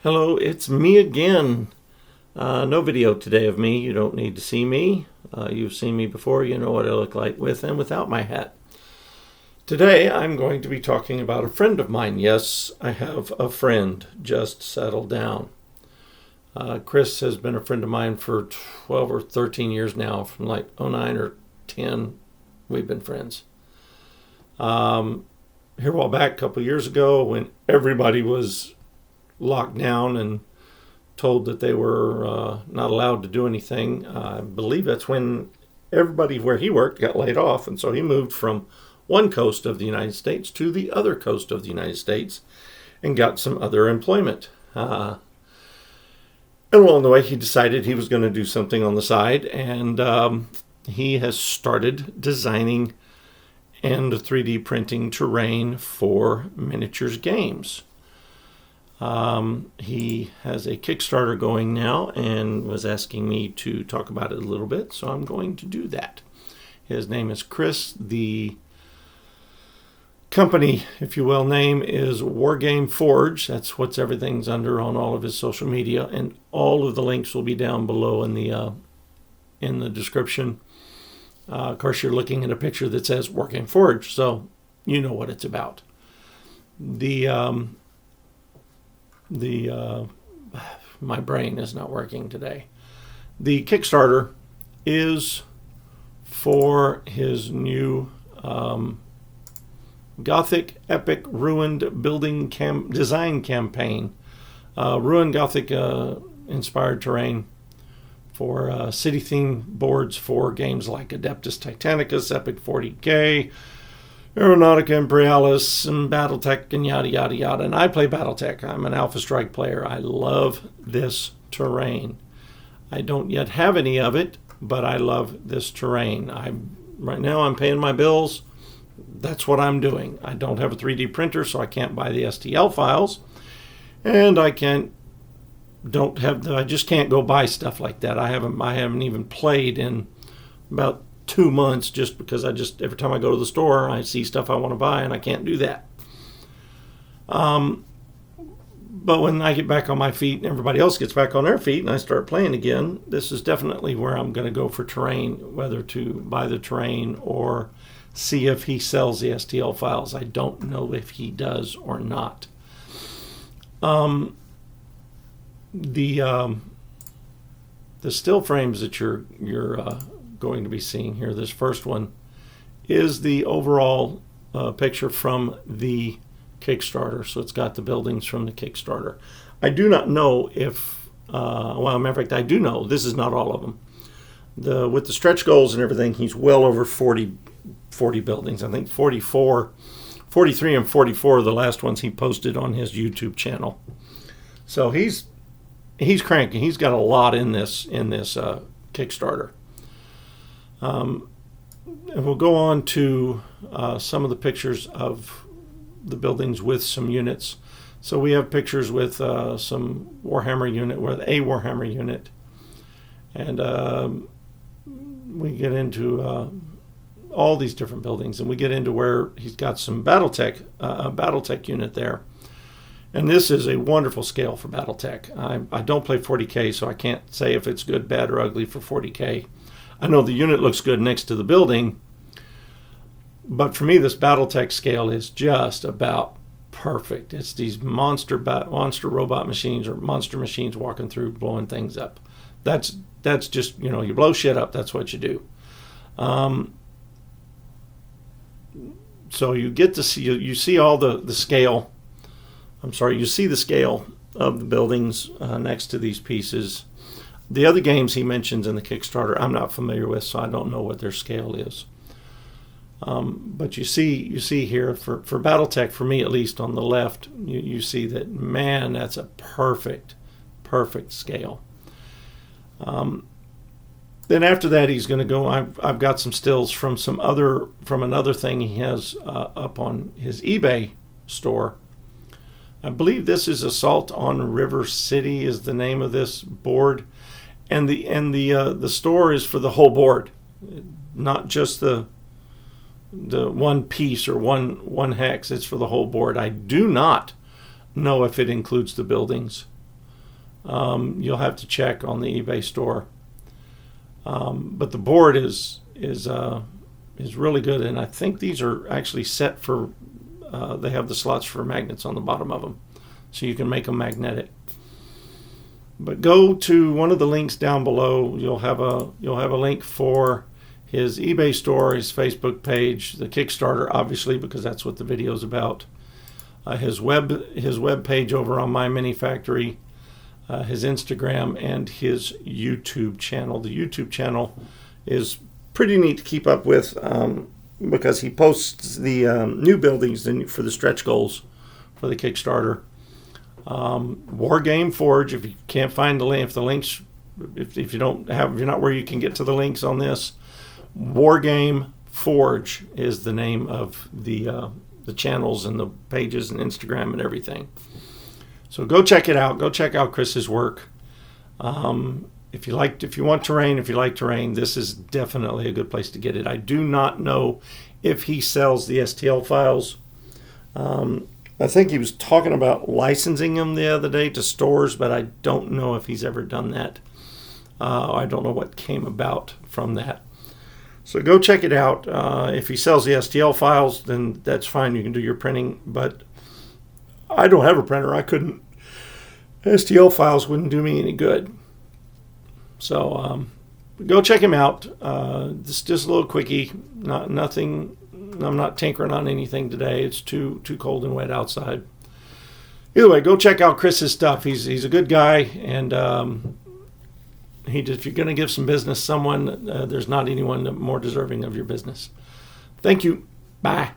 Hello, it's me again. No video today of me. You don't need to see me. You've seen me before. You know what I look like with and without my hat. Today I'm going to be talking about a friend of mine. Yes, I have a friend. Just settle down. Chris has been a friend of mine for 12 or 13 years now. From like 09 or 10, we've been friends. Here a while back, a couple years ago, when everybody was locked down and told that they were not allowed to do anything. I believe that's when everybody where he worked got laid off, and so he moved from one coast of the United States to the other coast of the United States and got some other employment. And along the way, he decided he was going to do something on the side, and he has started designing and 3D printing terrain for miniatures games. He has a Kickstarter going now and was asking me to talk about it a little bit, so I'm going to do that. His name is Chris. The company, if you will, name is Wargame Forge. That's what everything's under on all of his social media, and all of the links will be down below in the description. Of course, you're looking at a picture that says Wargame Forge, so you know what it's about. My brain is not working today. The Kickstarter is for his new Gothic Epic Ruined Building design campaign. Ruined Gothic inspired terrain for city theme boards for games like Adeptus Titanicus, Epic 40K, Aeronautica Imperialis, and Battletech, and yada yada yada. And I play Battletech. I'm an Alpha Strike player. I love this terrain. I don't yet have any of it, but I love this terrain. Right now I'm paying my bills. That's what I'm doing. I don't have a 3D printer, so I can't buy the STL files, and I just can't go buy stuff like that. I haven't even played in about 2 months, just because every time I go to the store I see stuff I want to buy and I can't do that. But when I get back on my feet and everybody else gets back on their feet and I start playing again, this is definitely where I'm going to go for terrain, whether to buy the terrain or see if he sells the STL files. I don't know if he does or not. The still frames that you're going to be seeing here, this first one is the overall picture from the Kickstarter. So it's got the buildings from the Kickstarter. I do not know if well, matter of fact, I do know this is not all of them. With the stretch goals and everything, he's well over 40 buildings. I think 43 and 44 are the last ones he posted on his YouTube channel. So he's cranking. He's got a lot in this Kickstarter. And we'll go on to some of the pictures of the buildings with some units. So we have pictures with some Warhammer unit, with a Warhammer unit, and we get into all these different buildings, and we get into where he's got some Battletech, a Battletech unit there. And this is a wonderful scale for Battletech. I don't play 40K, so I can't say if it's good, bad, or ugly for 40K. I know the unit looks good next to the building, but for me, this Battletech scale is just about perfect. It's these monster robot machines or monster machines walking through, blowing things up. That's just, you blow shit up. That's what you do. So you get to see, you see all the scale. You see the scale of the buildings next to these pieces. The other games he mentions in the Kickstarter, I'm not familiar with, so I don't know what their scale is. But you see here, for Battletech, for me at least, on the left, you see that, man, that's a perfect scale. Then after that, he's going to go, I've got some stills from another thing he has up on his eBay store. I believe this is Assault on River City is the name of this board. And the store is for the whole board, not just the one piece or one hex. It's for the whole board. I do not know if it includes the buildings. you'll have to check on the eBay store. But the board is really good, and I think these are actually set for. They have the slots for magnets on the bottom of them, so you can make them magnetic. But go to one of the links down below. You'll have a link for his eBay store, his Facebook page, the Kickstarter, obviously, because that's what the video is about. His web page over on My Mini Factory, his Instagram, and his YouTube channel. The YouTube channel is pretty neat to keep up with because he posts the new buildings for the stretch goals for the Kickstarter. Wargame Forge. If you can't find the link, if you're not where you can get to the links on this, Wargame Forge is the name of the channels and the pages and Instagram and everything. So go check it out. Go check out Chris's work. If you want terrain, if you like terrain, this is definitely a good place to get it. I do not know if he sells the STL files. I think he was talking about licensing them the other day to stores, but I don't know if he's ever done that. I don't know what came about from that. So go check it out. If he sells the STL files, then that's fine. You can do your printing, but I don't have a printer. I couldn't. STL files wouldn't do me any good. So go check him out. This is just a little quickie. Nothing. I'm not tinkering on anything today. It's too cold and wet outside. Either way, go check out Chris's stuff. He's a good guy, and if you're going to give some business to someone, there's not anyone more deserving of your business. Thank you. Bye.